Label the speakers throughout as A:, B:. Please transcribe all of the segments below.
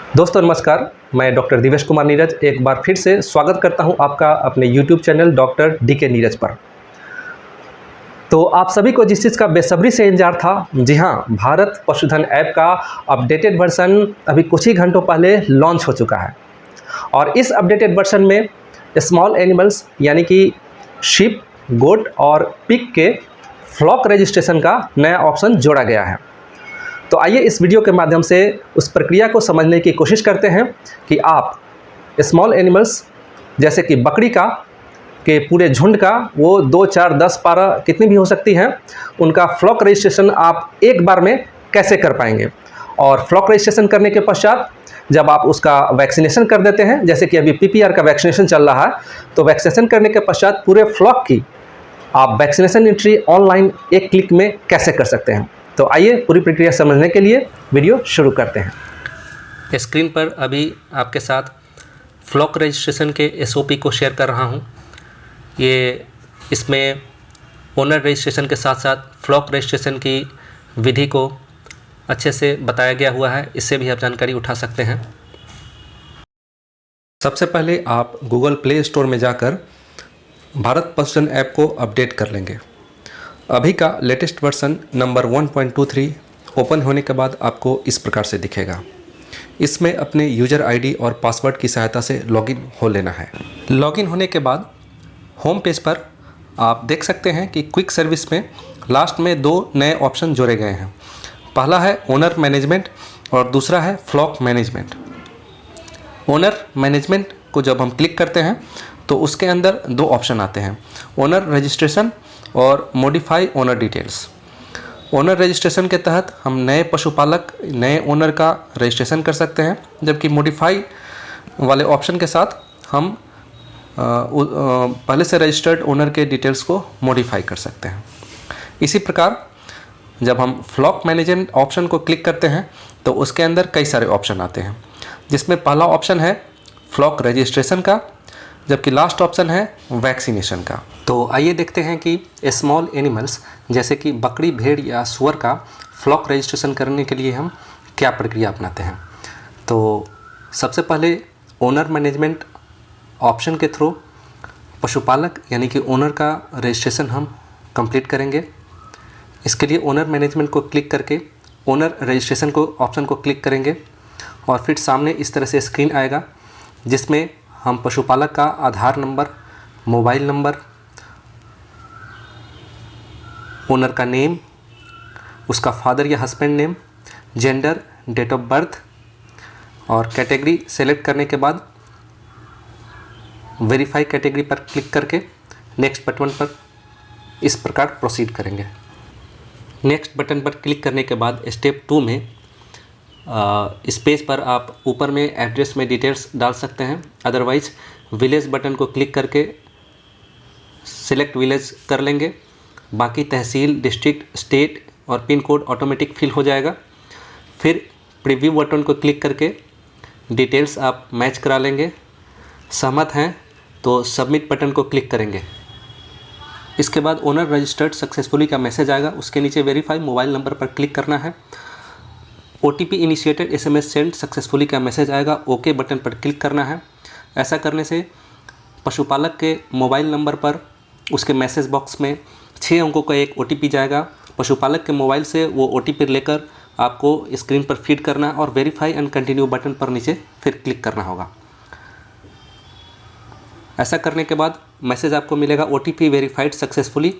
A: दोस्तों नमस्कार, मैं डॉक्टर दिवेश कुमार नीरज एक बार फिर से स्वागत करता हूं आपका अपने YouTube channel doctor DK Neeraj पर। तो आप सभी को जिस चीज़ का बेसब्री से इंतजार था, जी हाँ, भारत पशुधन ऐप का अपडेटेड वर्जन अभी कुछ ही घंटों पहले लॉन्च हो चुका है। और इस अपडेटेड वर्जन में स्मॉल एनिमल्स यानी कि शीप, गोट और पिग के फ्लॉक रजिस्ट्रेशन का नया ऑप्शन जोड़ा गया है। तो आइए इस वीडियो के माध्यम से उस प्रक्रिया को समझने की कोशिश करते हैं कि आप स्मॉल एनिमल्स जैसे कि बकरी का के पूरे झुंड का वो 2, 4, 10, 12 कितनी भी हो सकती हैं, उनका फ्लॉक रजिस्ट्रेशन आप एक बार में कैसे कर पाएंगे। और फ्लॉक रजिस्ट्रेशन करने के पश्चात जब आप उसका वैक्सीनेशन कर देते हैं, जैसे कि अभी PPR का वैक्सीनेशन चल रहा है, तो वैक्सीनेशन करने के पश्चात पूरे फ्लॉक की आप वैक्सीनेशन एंट्री ऑनलाइन एक क्लिक में कैसे कर सकते हैं। तो आइए पूरी प्रक्रिया समझने के लिए वीडियो शुरू करते हैं।
B: स्क्रीन पर अभी आपके साथ फ्लॉक रजिस्ट्रेशन के SOP को शेयर कर रहा हूं। इसमें ओनर रजिस्ट्रेशन के साथ साथ फ्लॉक रजिस्ट्रेशन की विधि को अच्छे से बताया गया हुआ है, इससे भी आप जानकारी उठा सकते हैं।
A: सबसे पहले आप गूगल प्ले स्टोर में जाकर भारत पशुधन ऐप को अपडेट कर लेंगे। अभी का लेटेस्ट वर्जन नंबर 1.23 ओपन होने के बाद आपको इस प्रकार से दिखेगा। इसमें अपने यूज़र ID और पासवर्ड की सहायता से लॉगिन हो लेना है। लॉगिन होने के बाद होम पेज पर आप देख सकते हैं कि क्विक सर्विस में लास्ट में 2 नए ऑप्शन जोड़े गए हैं। पहला है ओनर मैनेजमेंट और दूसरा है फ्लॉक मैनेजमेंट। ओनर मैनेजमेंट को जब हम क्लिक करते हैं तो उसके अंदर 2 ऑप्शन आते हैं, ओनर रजिस्ट्रेशन और modify owner details. Owner registration के तहत हम नए पशुपालक, नए ओनर का रजिस्ट्रेशन कर सकते हैं, जबकि मॉडिफाई वाले ऑप्शन के साथ हम पहले से रजिस्टर्ड ओनर के डिटेल्स को मॉडिफाई कर सकते हैं। इसी प्रकार जब हम फ्लॉक मैनेजमेंट ऑप्शन को क्लिक करते हैं तो उसके अंदर कई सारे ऑप्शन आते हैं, जिसमें पहला ऑप्शन है फ्लॉक रजिस्ट्रेशन का, जबकि लास्ट ऑप्शन है वैक्सीनेशन का।
B: तो आइए देखते हैं कि स्मॉल एनिमल्स जैसे कि बकरी, भेड़ या सूअर का फ्लॉक रजिस्ट्रेशन करने के लिए हम क्या प्रक्रिया अपनाते हैं। तो सबसे पहले ओनर मैनेजमेंट ऑप्शन के थ्रू पशुपालक यानी कि ओनर का रजिस्ट्रेशन हम कंप्लीट करेंगे। इसके लिए ओनर मैनेजमेंट को क्लिक करके ओनर रजिस्ट्रेशन को ऑप्शन को क्लिक करेंगे और फिर सामने इस तरह से स्क्रीन आएगा, जिसमें हम पशुपालक का Aadhaar number, mobile number, owner का नेम, उसका फादर या husband name, gender, date of birth और कैटेगरी सेलेक्ट करने के बाद वेरीफाई कैटेगरी पर क्लिक करके नेक्स्ट बटन पर इस प्रकार प्रोसीड करेंगे। नेक्स्ट बटन पर क्लिक करने के बाद स्टेप 2 में इस पेज पर आप ऊपर में एड्रेस में डिटेल्स डाल सकते हैं। अदरवाइज विलेज बटन को क्लिक करके सिलेक्ट विलेज कर लेंगे। बाकी तहसील, डिस्ट्रिक्ट, स्टेट और पिन कोड ऑटोमेटिक फिल हो जाएगा। फिर प्रीव्यू बटन को क्लिक करके डिटेल्स आप मैच करा लेंगे। सहमत हैं तो सबमिट बटन को क्लिक करेंगे। इसके बाद ओनर रजिस्टर्ड सक्सेसफुली का मैसेज आएगा, उसके नीचे वेरीफाई मोबाइल नंबर पर क्लिक करना है। OTP initiated SMS send successfully का मैसेज आएगा, ओके बटन पर क्लिक करना है। ऐसा करने से पशुपालक के मोबाइल नंबर पर उसके मैसेज बॉक्स में 6 अंकों का एक OTP जाएगा। पशुपालक के मोबाइल से वो OTP लेकर आपको स्क्रीन पर फीड करना और वेरीफाई एंड कंटिन्यू बटन पर नीचे फिर क्लिक करना होगा। ऐसा करने के बाद मैसेज आपको मिलेगा OTP verified successfully,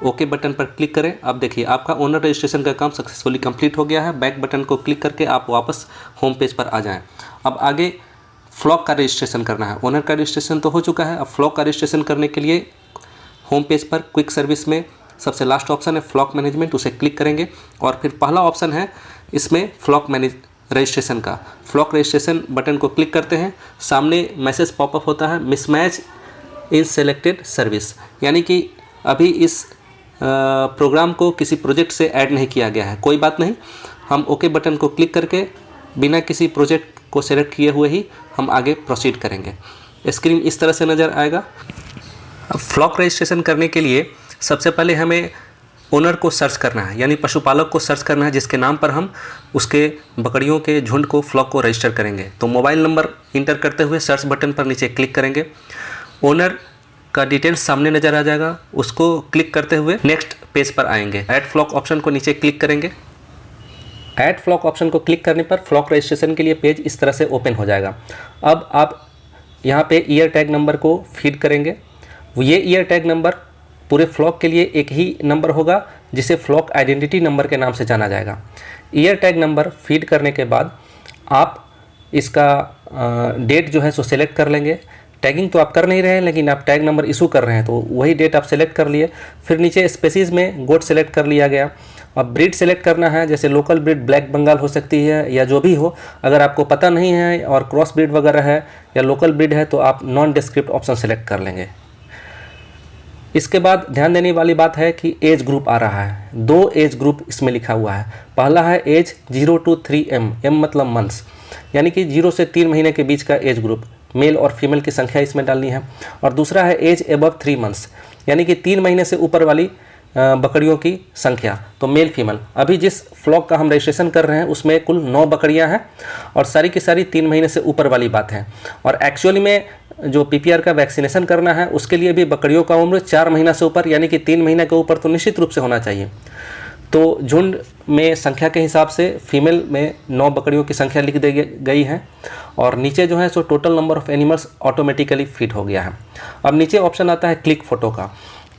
B: okay button पर क्लिक करें। अब देखिए आपका ओनर रजिस्ट्रेशन का काम सक्सेसफुली कंप्लीट हो गया है। बैक बटन को क्लिक करके आप वापस होम पेज पर आ जाएं। अब आगे फ्लॉक का रजिस्ट्रेशन करना है। ओनर का रजिस्ट्रेशन तो हो चुका है, अब फ्लॉक का रजिस्ट्रेशन करने के लिए होम पेज पर क्विक सर्विस में सबसे लास्ट ऑप्शन है फ्लॉक मैनेजमेंट, उसे क्लिक करेंगे और फिर पहला ऑप्शन है इसमें फ्लॉक रजिस्ट्रेशन का। फ्लॉक रजिस्ट्रेशन बटन को क्लिक करते हैं, सामने मैसेज पॉपअप होता है मिसमैच इन सेलेक्टेड सर्विस, यानी कि अभी इस प्रोग्राम को किसी प्रोजेक्ट से ऐड नहीं किया गया है। कोई बात नहीं, हम ओके बटन को क्लिक करके बिना किसी प्रोजेक्ट को सेलेक्ट किए हुए ही हम आगे प्रोसीड करेंगे। स्क्रीन इस तरह से नज़र आएगा। फ्लॉक रजिस्ट्रेशन करने के लिए सबसे पहले हमें ओनर को सर्च करना है, यानी पशुपालक को सर्च करना है जिसके नाम पर हम उसके बकरियों के झुंड को, फ्लॉक को रजिस्टर करेंगे। तो मोबाइल नंबर इंटर करते हुए सर्च बटन पर नीचे क्लिक करेंगे। ओनर का डिटेल्स सामने नज़र आ जाएगा, उसको क्लिक करते हुए नेक्स्ट पेज पर आएंगे। ऐड फ्लॉक ऑप्शन को नीचे क्लिक करेंगे। ऐड फ्लॉक ऑप्शन को क्लिक करने पर फ्लॉक रजिस्ट्रेशन के लिए पेज इस तरह से ओपन हो जाएगा। अब आप यहाँ पे ईयर टैग नंबर को फीड करेंगे। ये ईयर टैग नंबर पूरे फ्लॉक के लिए एक ही नंबर होगा जिसे फ्लॉक आइडेंटिटी नंबर के नाम से जाना जाएगा। ईयर टैग नंबर फीड करने के बाद आप इसका डेट जो है सो सेलेक्ट कर लेंगे। टैगिंग तो आप कर नहीं रहे हैं, लेकिन आप टैग नंबर इशू कर रहे हैं तो वही डेट आप सेलेक्ट कर लिए। फिर नीचे स्पेसीज़ में गोट सेलेक्ट कर लिया गया। अब ब्रीड सेलेक्ट करना है, जैसे लोकल ब्रीड ब्लैक बंगाल हो सकती है या जो भी हो। अगर आपको पता नहीं है और क्रॉस ब्रीड वगैरह है या लोकल ब्रीड है तो आप नॉन डिस्क्रिप्ट ऑप्शन सेलेक्ट कर लेंगे। इसके बाद ध्यान देने वाली बात है कि एज ग्रुप आ रहा है। 2 एज ग्रुप इसमें लिखा हुआ है। पहला है एज 0 to 3M, M मतलब मंथ्स, यानी कि 0 से 3 महीने के बीच का एज ग्रुप, मेल और फीमेल की संख्या इसमें डालनी है। और दूसरा है एज एबव 3 मंथ्स, यानी कि 3 महीने से ऊपर वाली बकरियों की संख्या, तो मेल फीमेल। अभी जिस फ्लॉक का हम रजिस्ट्रेशन कर रहे हैं उसमें कुल 9 बकरियां हैं और सारी की सारी 3 महीने से ऊपर वाली बात है। और एक्चुअली में जो PPR का वैक्सीनेशन करना है उसके लिए भी बकरियों का उम्र 4 महीना से ऊपर, यानी कि 3 महीने के ऊपर तो निश्चित रूप से होना चाहिए। तो झुंड में संख्या के हिसाब से फीमेल में 9 बकरियों की संख्या लिख दी गई है और नीचे जो है so total number of animals automatically fit हो गया है। अब नीचे ऑप्शन आता है क्लिक फ़ोटो का।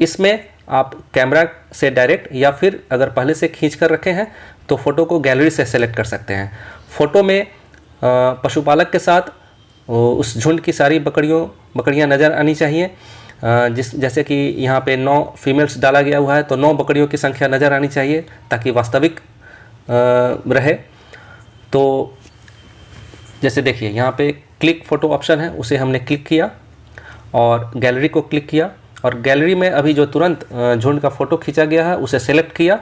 B: इसमें आप कैमरा से डायरेक्ट या फिर अगर पहले से खींच कर रखे हैं तो फ़ोटो को गैलरी से सेलेक्ट कर सकते हैं। फ़ोटो में पशुपालक के साथ उस झुंड की सारी बकरियां नज़र आनी चाहिए। जैसे कि यहाँ पे 9 फीमेल्स डाला गया हुआ है तो 9 बकरियों की संख्या नज़र आनी चाहिए ताकि वास्तविक रहे। तो जैसे देखिए यहाँ पे क्लिक फ़ोटो ऑप्शन है, उसे हमने क्लिक किया और गैलरी को क्लिक किया और गैलरी में अभी जो तुरंत झुंड का फ़ोटो खींचा गया है उसे सेलेक्ट किया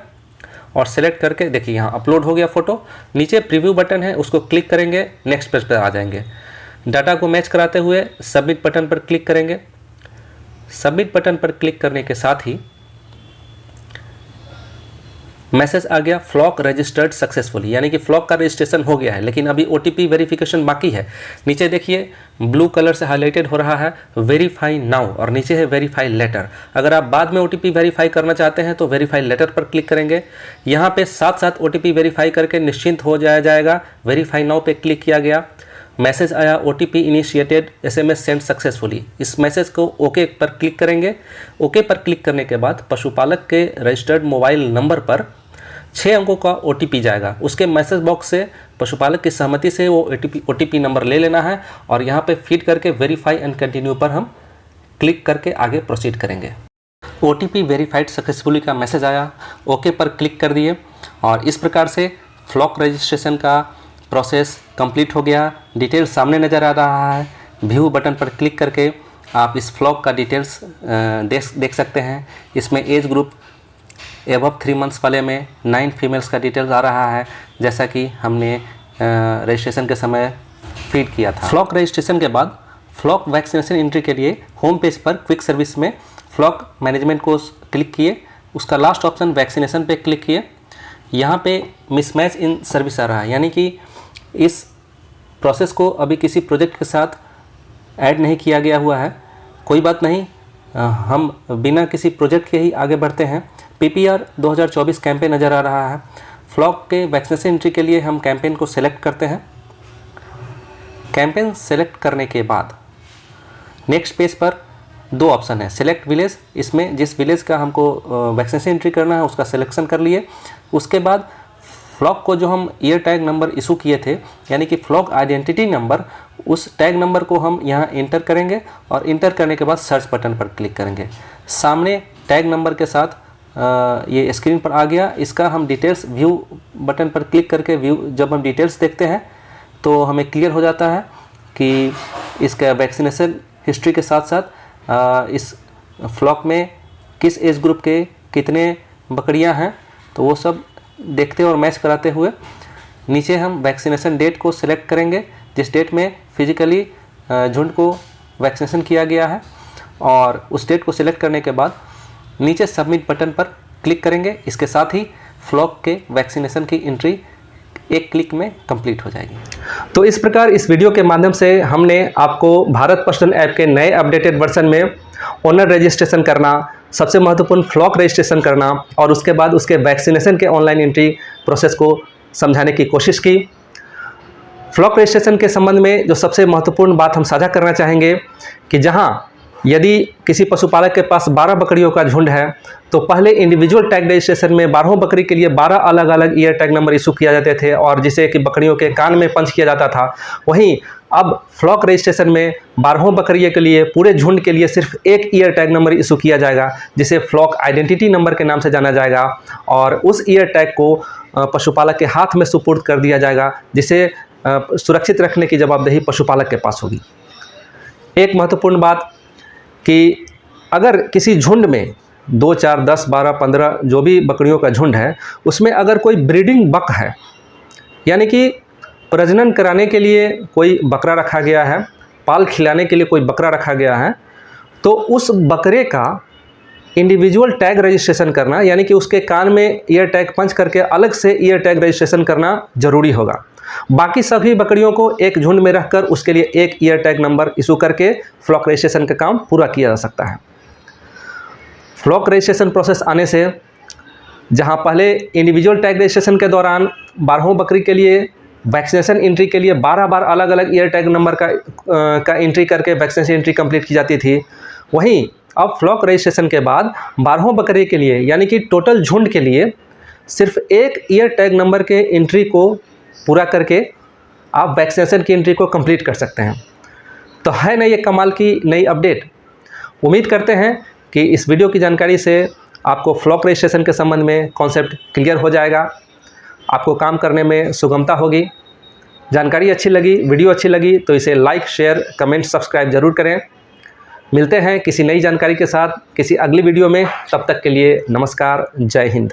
B: और सेलेक्ट करके देखिए यहाँ अपलोड हो गया फ़ोटो। नीचे प्रीव्यू बटन है, उसको क्लिक करेंगे, नेक्स्ट पेज पर आ जाएंगे। डाटा को मैच कराते हुए सबमिट बटन पर क्लिक करेंगे। सबमिट बटन पर क्लिक करने के साथ ही मैसेज आ गया फ्लॉक रजिस्टर्ड सक्सेसफुली, यानी कि फ्लॉक का रजिस्ट्रेशन हो गया है, लेकिन अभी OTP वेरिफिकेशन बाकी है। नीचे देखिए ब्लू कलर से हाईलाइटेड हो रहा है वेरीफाई नाउ और नीचे है वेरीफाई लेटर। अगर आप बाद में OTP वेरीफाई करना चाहते हैं तो वेरीफाई लेटर पर क्लिक करेंगे। यहाँ पे साथ साथ OTP वेरीफाई करके निश्चिंत हो जाएगा। वेरीफाई नाउ पे क्लिक किया गया, मैसेज आया OTP initiated SMS send successfully. इस मैसेज को ओके पर क्लिक करेंगे। ओके पर क्लिक करने के बाद पशुपालक के रजिस्टर्ड मोबाइल नंबर पर 6 अंकों का OTP जाएगा। उसके मैसेज बॉक्स से पशुपालक की सहमति से वो OTP नंबर ले लेना है और यहाँ पे फीड करके वेरीफाई एंड कंटिन्यू पर हम क्लिक करके आगे प्रोसीड करेंगे। OTP वेरीफाइड सक्सेसफुली का मैसेज आया, ओके पर क्लिक कर दिए और इस प्रकार से फ्लॉक रजिस्ट्रेशन का प्रोसेस कंप्लीट हो गया। डिटेल्स सामने नज़र आ रहा है। व्यू बटन पर क्लिक करके आप इस फ्लॉक का डिटेल्स देख सकते हैं। इसमें एज ग्रुप एबव 3 मंथ्स वाले में 9 फीमेल्स का डिटेल्स आ रहा है, जैसा कि हमने रजिस्ट्रेशन के समय फीड किया था। फ्लॉक रजिस्ट्रेशन के बाद फ्लॉक वैक्सीनेशन एंट्री के लिए होम पेज पर क्विक सर्विस में फ्लॉक मैनेजमेंट को क्लिक किए, उसका लास्ट ऑप्शन वैक्सीनेशन पे क्लिक किए। यहाँ पे मिसमैच इन सर्विस आ रहा है, यानी कि इस प्रोसेस को अभी किसी प्रोजेक्ट के साथ ऐड नहीं किया गया हुआ है। कोई बात नहीं, हम बिना किसी प्रोजेक्ट के ही आगे बढ़ते हैं। PPR 2024 कैंपेन नज़र आ रहा है। फ्लॉक के वैक्सीनेशन एंट्री के लिए हम कैंपेन को सेलेक्ट करते हैं। कैंपेन सेलेक्ट करने के बाद नेक्स्ट पेज पर 2 ऑप्शन है, सेलेक्ट विलेज। इसमें जिस विलेज का हमको वैक्सीनेशन एंट्री करना है उसका सिलेक्शन कर लिए। उसके बाद फ्लॉक को जो हम ईयर टैग नंबर इशू किए थे, यानी कि फ्लॉक आइडेंटिटी नंबर, उस टैग नंबर को हम यहाँ इंटर करेंगे और इंटर करने के बाद सर्च बटन पर क्लिक करेंगे। सामने टैग नंबर के साथ ये स्क्रीन पर आ गया। इसका हम डिटेल्स व्यू बटन पर क्लिक करके जब हम डिटेल्स देखते हैं तो हमें क्लियर हो जाता है कि इसका वैक्सीनेशन हिस्ट्री के साथ साथ इस फ्लॉक में किस एज ग्रुप के कितने बकरियां हैं, तो वो सब देखते और मैच कराते हुए नीचे हम वैक्सीनेशन डेट को सिलेक्ट करेंगे जिस डेट में फिजिकली झुंड को वैक्सीनेशन किया गया है। और उस डेट को सिलेक्ट करने के बाद नीचे सबमिट बटन पर क्लिक करेंगे, इसके साथ ही फ्लॉक के वैक्सीनेशन की एंट्री एक क्लिक में कंप्लीट हो जाएगी।
A: तो इस प्रकार इस वीडियो के माध्यम से हमने आपको भारत पोस्टल ऐप के नए अपडेटेड वर्जन में ओनर रजिस्ट्रेशन करना, सबसे महत्वपूर्ण फ्लॉक रजिस्ट्रेशन करना और उसके बाद उसके वैक्सीनेशन के ऑनलाइन एंट्री प्रोसेस को समझाने की कोशिश की। फ्लॉक रजिस्ट्रेशन के संबंध में जो सबसे महत्वपूर्ण बात हम साझा करना चाहेंगे कि जहां यदि किसी पशुपालक के पास 12 बकरियों का झुंड है तो पहले इंडिविजुअल टैग रजिस्ट्रेशन में 12 बकरी के लिए 12 अलग अलग ईयर टैग नंबर इशू किया जाते थे और जिसे कि बकरियों के कान में पंच किया जाता था। वहीं अब फ्लॉक रजिस्ट्रेशन में 12 बकरियों के लिए पूरे झुंड के लिए सिर्फ एक ईयर टैग नंबर इशू किया जाएगा, जिसे फ्लॉक आइडेंटिटी नंबर के नाम से जाना जाएगा और उस ईयर टैग को पशुपालक के हाथ में सुपुर्द कर दिया जाएगा, जिसे सुरक्षित रखने की जवाबदेही पशुपालक के पास होगी। एक महत्वपूर्ण बात कि अगर किसी झुंड में 2, 4, 10, 12, 15 जो भी बकरियों का झुंड है उसमें अगर कोई ब्रीडिंग बक है, यानी कि प्रजनन कराने के लिए कोई बकरा रखा गया है, पाल खिलाने के लिए कोई बकरा रखा गया है, तो उस बकरे का इंडिविजुअल टैग रजिस्ट्रेशन करना, यानी कि उसके कान में ईयर टैग पंच करके अलग से ईयर टैग रजिस्ट्रेशन करना जरूरी होगा। बाकी सभी बकरियों को एक झुंड में रखकर उसके लिए एक ईयर टैग नंबर इशू करके फ्लॉक रजिस्ट्रेशन का काम पूरा किया जा सकता है। फ्लॉक रजिस्ट्रेशन प्रोसेस आने से जहां पहले इंडिविजुअल टैग रजिस्ट्रेशन के दौरान 12 बकरी के लिए वैक्सीनेशन एंट्री के लिए 12 बार अलग अलग ईयर टैग नंबर का एंट्री करके वैक्सीनेशन एंट्री कंप्लीट की जाती थी, वहीं अब फ्लॉक रजिस्ट्रेशन के बाद 12 बकरी के लिए यानी कि टोटल झुंड के लिए सिर्फ एक ईयर टैग नंबर के एंट्री को पूरा करके आप वैक्सीनेशन की एंट्री को कंप्लीट कर सकते हैं। तो है ना ये कमाल की नई अपडेट। उम्मीद करते हैं कि इस वीडियो की जानकारी से आपको फ्लॉक रजिस्ट्रेशन के संबंध में कॉन्सेप्ट क्लियर हो जाएगा, आपको काम करने में सुगमता होगी। जानकारी अच्छी लगी, वीडियो अच्छी लगी तो इसे लाइक, शेयर, कमेंट, सब्सक्राइब जरूर करें। मिलते हैं किसी नई जानकारी के साथ किसी अगली वीडियो में, तब तक के लिए नमस्कार, जय हिंद।